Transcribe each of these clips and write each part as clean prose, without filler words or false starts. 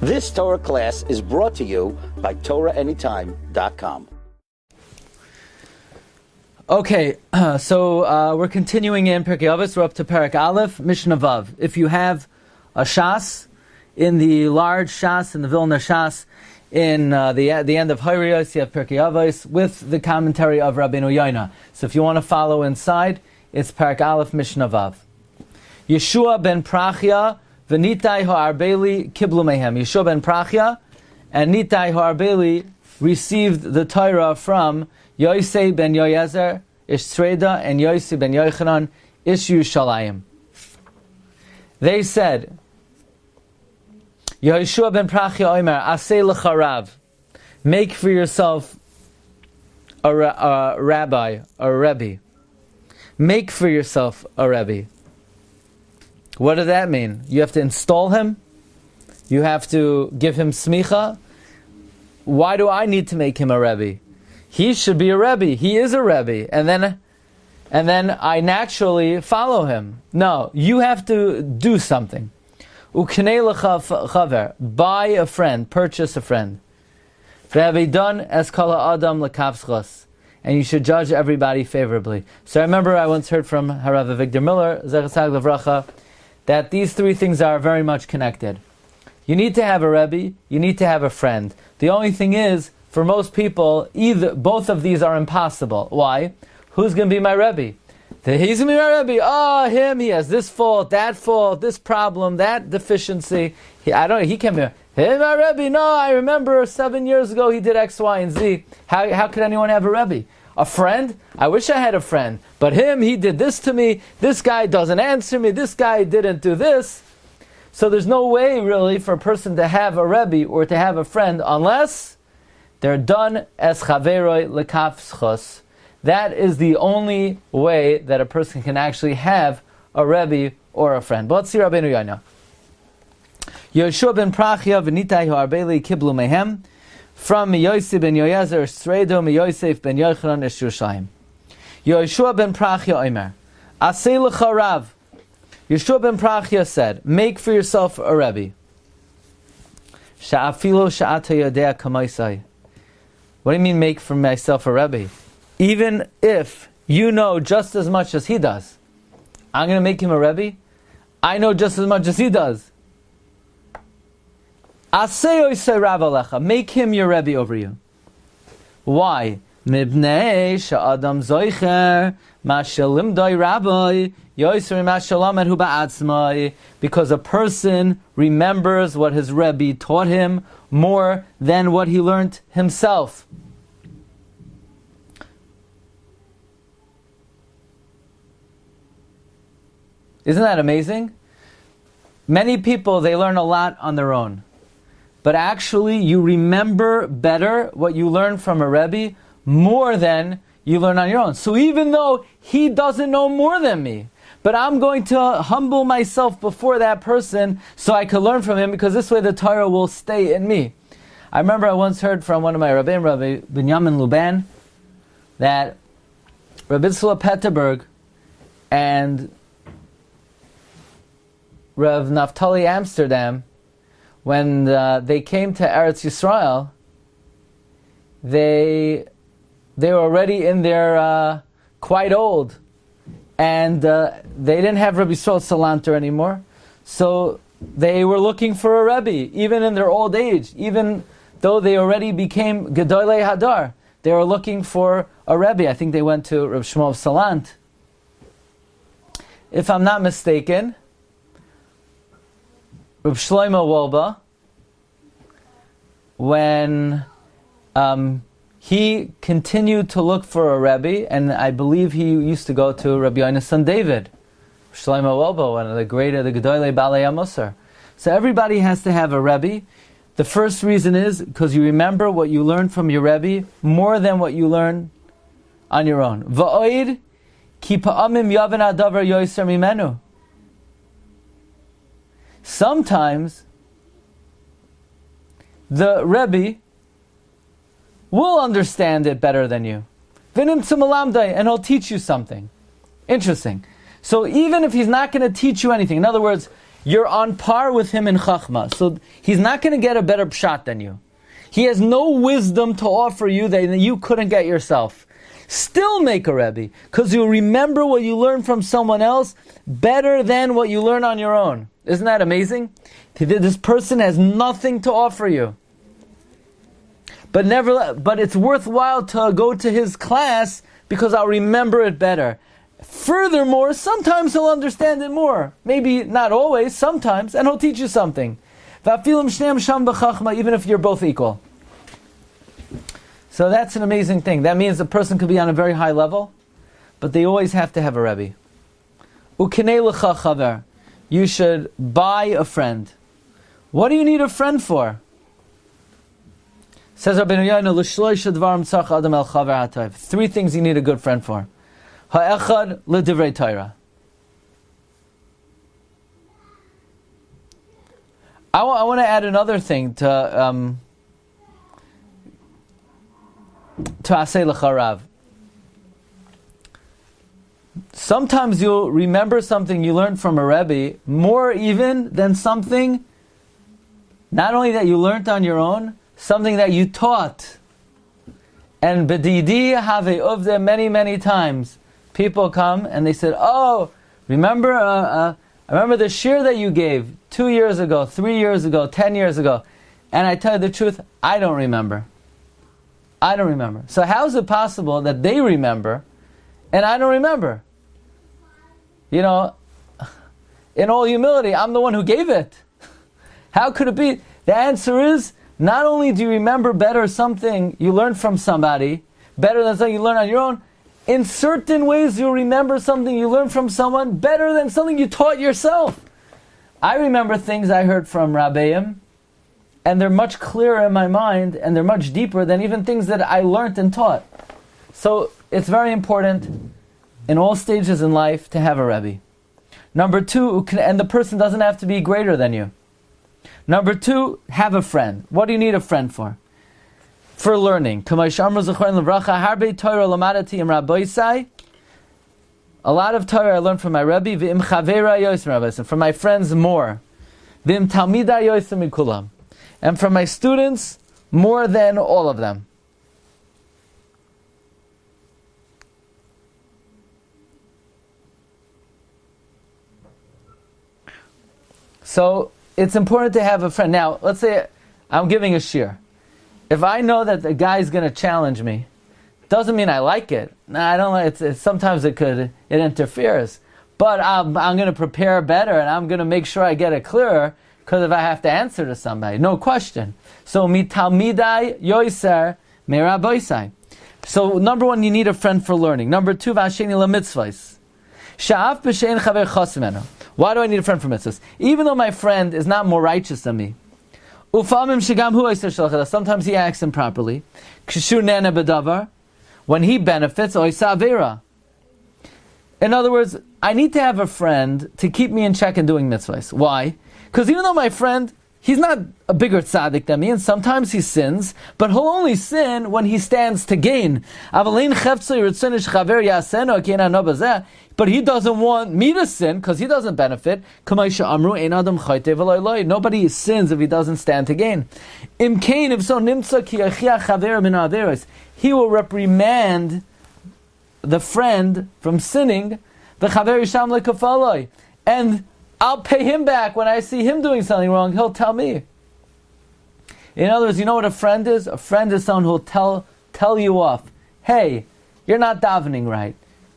This Torah class is brought to you by TorahAnytime.com. Okay, so we're continuing in Pirkei Avos. We're up to Perek Aleph, Mishnah Vav. If you have a Shas in the large Shas, in the Vilna Shas, in the end of Hayriyos, you have Pirkei Avos with the commentary of Rabbeinu Yona. So if you want to follow inside, it's Perek Aleph, Mishnah Vav. Yeshua ben Prachia v'Nitai ha'arbeli kiblu mehem. Yeshua ben Prachia and Nitai ha'arbeli received the Torah from Yosei ben Yoyezer, Ish Tzreda, and Yosei ben Yochanan, Ish Yerushalayim. They said, Yeshua ben Prachia Omer, Aseh l'charav, make for yourself a rabbi, a Rebbi. Make for yourself a Rebbi. What does that mean? You have to install him? You have to give him smicha? Why do I need to make him a Rebbi? He should be a Rebbi. He is a Rebbi. And then I naturally follow him. No, you have to do something. Uknei lecha chaver, buy a friend, purchase a friend. Ve'avidon es kol ha'adam lekavschos, and you should judge everybody favorably. So I remember I once heard from Harav Victor Miller, Zechasag Levracha, that these three things are very much connected. You need to have a Rebbe, you need to have a friend. The only thing is, for most people, both of these are impossible. Why? Who's going to be my Rebbe? He's going to be my Rebbe. Oh, him, he has this fault, this problem, that deficiency. He can't be. Hey, my Rebbe, no, I remember 7 years ago he did X, Y, and Z. How could anyone have a Rebbe? A friend? I wish I had a friend. But him, he did this to me. This guy doesn't answer me. This guy didn't do this. So there's no way, really, for a person to have a Rebbe or to have a friend unless they're done as chaveroi lekavschos. That is the only way that a person can actually have a Rebbe or a friend. But let's see Rabbeinu Yona. Yeshua ben Prachia v'Nitai ha'arbeli kiblu mehem, from Yosef ben Yoyezer Sredo Yosef ben Yochanan Ish Yerushalayim. Yeshua ben Prachia Omer, Aseh l'charav. Yeshua ben Prachia said, make for yourself a Rebbe. Sha'afilo sha'ata yodea kamaisai. What do you mean make for myself a Rebbe? Even if you know just as much as he does, I'm going to make him a Rebbe? I know just as much as he does. Make him your Rebbe over you. Why? Because a person remembers what his Rebbe taught him more than what he learned himself. Isn't that amazing? Many people, they learn a lot on their own. But actually, you remember better what you learn from a Rebbe more than you learn on your own. So even though he doesn't know more than me, but I'm going to humble myself before that person so I can learn from him, because this way the Torah will stay in me. I remember I once heard from one of my Rabbeim, Rabbi Binyamin Luban, that Rabbi Tzla Petterberg and Rav Naftali Amsterdam, when they came to Eretz Yisrael, they were already in their quite old, and they didn't have Rabbi Yisrael Salanter anymore, so they were looking for a Rebbe, even in their old age, even though they already became Gedolei Hadar. They were looking for a Rebbe. I think they went to Reb Shmuel Salant. If I'm not mistaken, Reb Shlomo Wolba, when he continued to look for a Rebbe, and I believe he used to go to Rabbi Yona's son David, Shlomo Wolba, one of the Gedolei Balei HaMusar. So everybody has to have a Rebbe. The first reason is because you remember what you learned from your Rebbe more than what you learn on your own. Va'oid ki pa'amim yaven adavar yoyser mimenu. Sometimes the Rebbe will understand it better than you. And he'll teach you something. Interesting. So even if he's not going to teach you anything, in other words, you're on par with him in Chachma. So he's not going to get a better pshat than you. He has no wisdom to offer you that you couldn't get yourself. Still make a Rebbe, because you'll remember what you learned from someone else better than what you learn on your own. Isn't that amazing? This person has nothing to offer you. But it's worthwhile to go to his class because I'll remember it better. Furthermore, sometimes he'll understand it more. Maybe not always, sometimes, and he'll teach you something. Even if you're both equal. So that's an amazing thing. That means a person could be on a very high level, but they always have to have a Rebbe. You should buy a friend. What do you need a friend for? Says Rabbeinu Yona, three things you need a good friend for. Ha'echad l'divrei Torah. I want to add another thing to Asei L'charav. Sometimes you'll remember something you learned from a Rebbe more even than something, not only that you learned on your own, something that you taught. And b'didi have uvde many times. People come and they said, "Oh, remember? I remember the shiur that you gave 2 years ago, 3 years ago, 10 years ago." And I tell you the truth, I don't remember. So how is it possible that they remember and I don't remember? In all humility, I'm the one who gave it. How could it be? The answer is, not only do you remember better something you learned from somebody, better than something you learned on your own, in certain ways you'll remember something you learned from someone better than something you taught yourself. I remember things I heard from Rabbeim, and they're much clearer in my mind, and they're much deeper than even things that I learned and taught. So it's very important in all stages in life to have a Rebbe. Number two, and the person doesn't have to be greater than you. Number two, have a friend. What do you need a friend for? For learning. A lot of Torah I learned from my Rebbe, and from my friends more. And from my students more than all of them. So it's important to have a friend. Now, let's say I'm giving a shiur. If I know that the guy's going to challenge me, doesn't mean I like it. I don't like it. Sometimes it interferes. But I'm going to prepare better, and I'm going to make sure I get it clearer, because if I have to answer to somebody, no question. So mitalmidai yoiser meraboisai. So number one, you need a friend for learning. Number two, v'asheni lamitzvahs. Sha'af b'shein chaver chosimenu. Why do I need a friend for mitzvahs? Even though my friend is not more righteous than me, sometimes he acts improperly. When he benefits, in other words, I need to have a friend to keep me in check in doing mitzvahs. Why? Because even though my friend, he's not a bigger tzaddik than me, and sometimes he sins, but he'll only sin when he stands to gain. But he doesn't want me to sin because he doesn't benefit. Nobody sins if he doesn't stand to gain. He will reprimand the friend from sinning, and I'll pay him back when I see him doing something wrong. He'll tell me. In other words, you know what a friend is? A friend is someone who will tell you off. Hey, you're not davening right.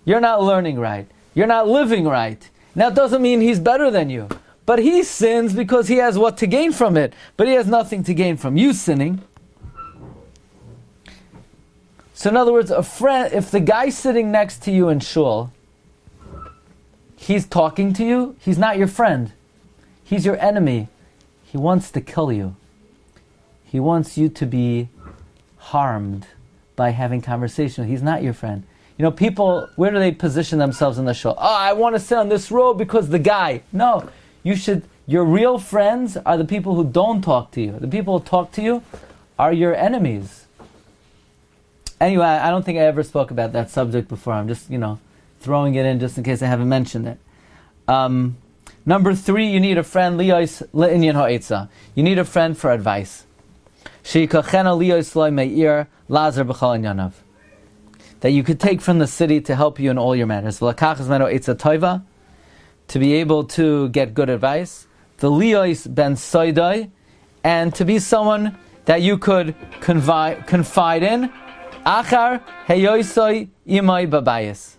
You're not learning right. You're not living right. Now it doesn't mean he's better than you. But he sins because he has what to gain from it. But he has nothing to gain from you sinning. So in other words, a friend, if the guy sitting next to you in shul, he's talking to you, he's not your friend. He's your enemy. He wants to kill you. He wants you to be harmed by having conversation. He's not your friend. People, where do they position themselves in the shul? Oh, I want to sit on this row because the guy. No, your real friends are the people who don't talk to you. The people who talk to you are your enemies. Anyway, I don't think I ever spoke about that subject before. I'm just, throwing it in just in case I haven't mentioned it. Number 3, you need a friend, liyos le'inyan ha'etza. You need a friend for advice. Sheikachena liyos loy me'ir lazar b'chal inyanav. That you could take from the city to help you in all your matters. V'lakachas meno etza toiva, to be able to get good advice. V'liyos ben soidai, and to be someone that you could confide in. Achar heyoisoi imai babayis.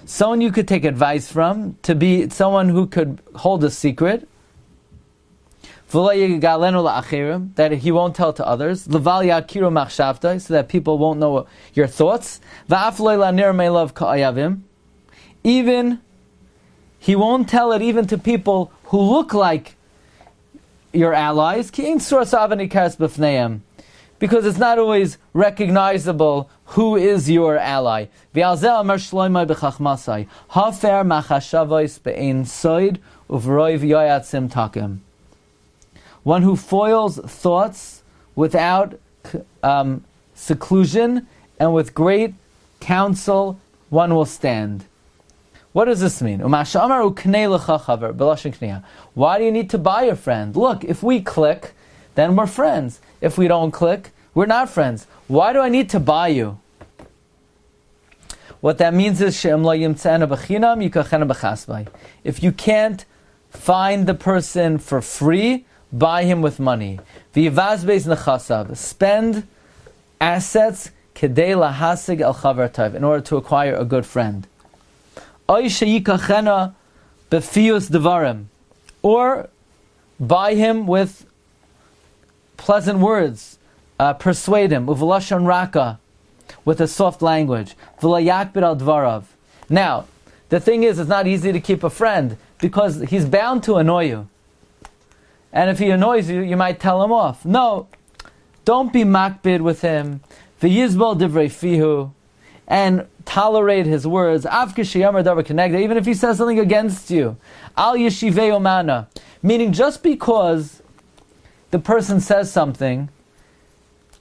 Someone you could take advice from, to be someone who could hold a secret, that he won't tell to others, so that people won't know your thoughts. Even, he won't tell it even to people who look like your allies, because it's not always recognizable who is your ally. One who foils thoughts without seclusion and with great counsel, one will stand. What does this mean? Why do you need to buy a friend? Look, if we click, then we're friends. If we don't click, we're not friends. Why do I need to buy you? What that means is, if you can't find the person for free, buy him with money. Spend assets in order to acquire a good friend. Or buy him with pleasant words, persuade him, uv'lashon raka, with a soft language, v'layakbid al dvarav. Now, the thing is, it's not easy to keep a friend, because he's bound to annoy you. And if he annoys you, you might tell him off. No, don't be makbid with him, v'yizbal divrei fihu, and tolerate his words, even if he says something against you. Al yeshivei omana, meaning just because the person says something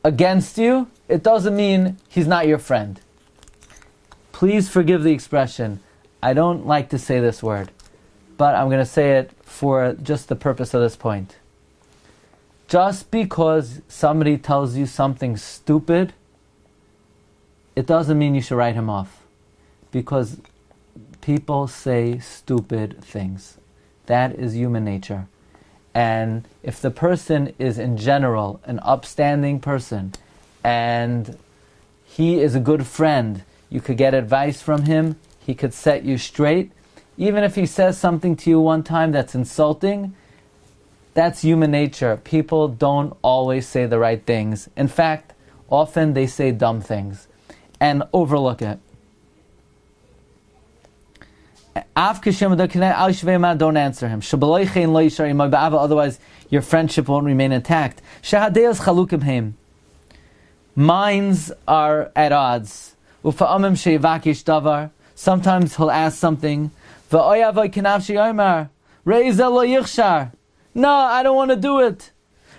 against you, it doesn't mean he's not your friend. Please forgive the expression. I don't like to say this word, but I'm going to say it for just the purpose of this point. Just because somebody tells you something stupid, it doesn't mean you should write him off. Because people say stupid things. That is human nature. And if the person is in general an upstanding person and he is a good friend, you could get advice from him, he could set you straight. Even if he says something to you one time that's insulting, that's human nature. People don't always say the right things. In fact, often they say dumb things and overlook it. Don't answer him. Otherwise, your friendship won't remain intact. Minds are at odds. Sometimes he'll ask something. No, I don't want to do it.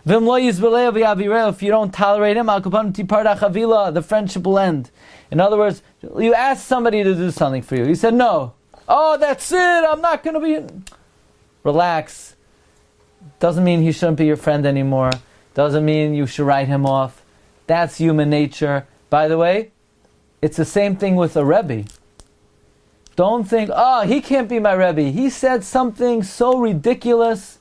If you don't tolerate him, the friendship will end. In other words, you ask somebody to do something for you. He said no. Oh, that's it. I'm not going to be... Relax. Doesn't mean he shouldn't be your friend anymore. Doesn't mean you should write him off. That's human nature. By the way, it's the same thing with a Rebbi. Don't think, oh, he can't be my Rebbi. He said something so ridiculous.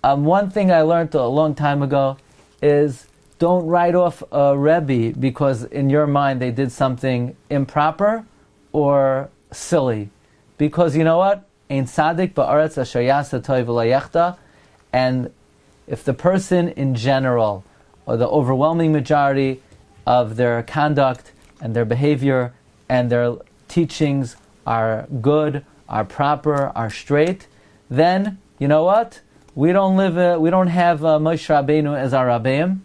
One thing I learned a long time ago is don't write off a Rebbi because in your mind they did something improper or silly. Because you know what? Ein tzaddik ba'aretz asher ya'aseh tov v'lo yechta. And if the person in general, or the overwhelming majority of their conduct and their behavior and their teachings are good, are proper, are straight, then you know what? We don't have Moshe Rabbeinu as our Rabbeim,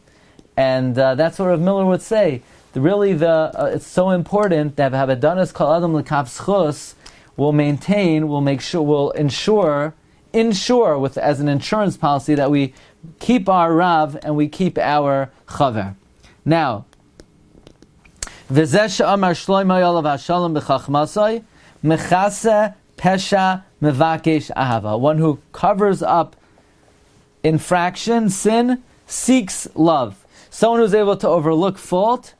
and that's what Rav Miller would say. It's so important that Havadonas Kol Adam L'Kaf Schus will ensure with as an insurance policy that we keep our Rav and we keep our Chaver. Now, V'zeh amar Shlomo yolav hashalom b'chachmasai mechase pesha mevakesh ahava. One who covers up infraction, sin, seeks love. Someone who's able to overlook fault,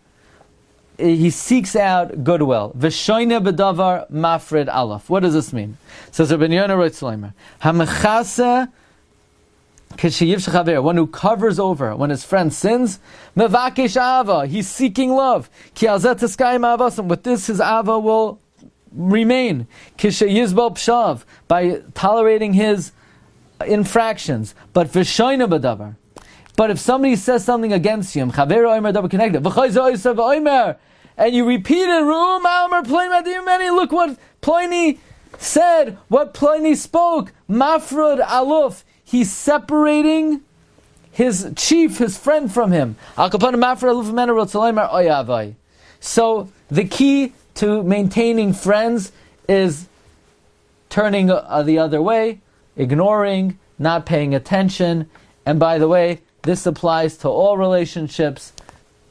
he seeks out goodwill. V'shoine b'davar mafred alaf. What does this mean? Says Rabbeinu Yona Rotzleimer, hamechase one who covers over when his friend sins, mevakesh ahava, he's seeking love. Ki alzeh teskayim ahavasim, with this his ahava will remain. Kishayizbal pshav, by tolerating his infractions. But v'shoine b'davar. But if somebody says something against you, and you repeat it, look what Pliny said, what Pliny spoke, mafrud aluf, he's separating his chief, his friend from him. So the key to maintaining friends is turning the other way, ignoring, not paying attention. And by the way, this applies to all relationships,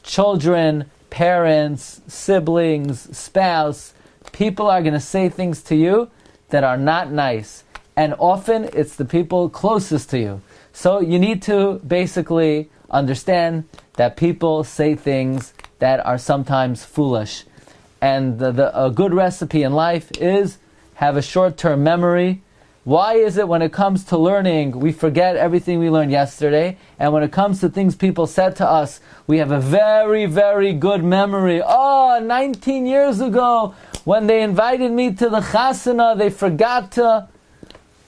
children, parents, siblings, spouse. People are going to say things to you that are not nice. And often it's the people closest to you. So you need to basically understand that people say things that are sometimes foolish. And a good recipe in life is have a short-term memory. Why is it when it comes to learning, we forget everything we learned yesterday, and when it comes to things people said to us, we have a very, very good memory. 19 years ago, when they invited me to the chasana, they forgot to.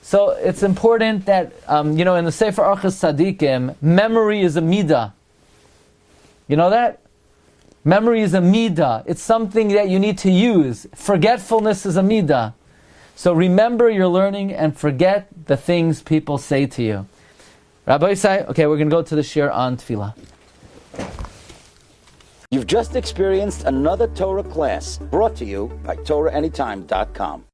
So it's important that, in the Sefer Orchos Tzadikim, memory is a midah. You know that? Memory is a midah. It's something that you need to use. Forgetfulness is a midah. So remember your learning and forget the things people say to you. Rabbi say, okay, we're going to go to the Shiur on Tefillah. You've just experienced another Torah class brought to you by TorahAnytime.com.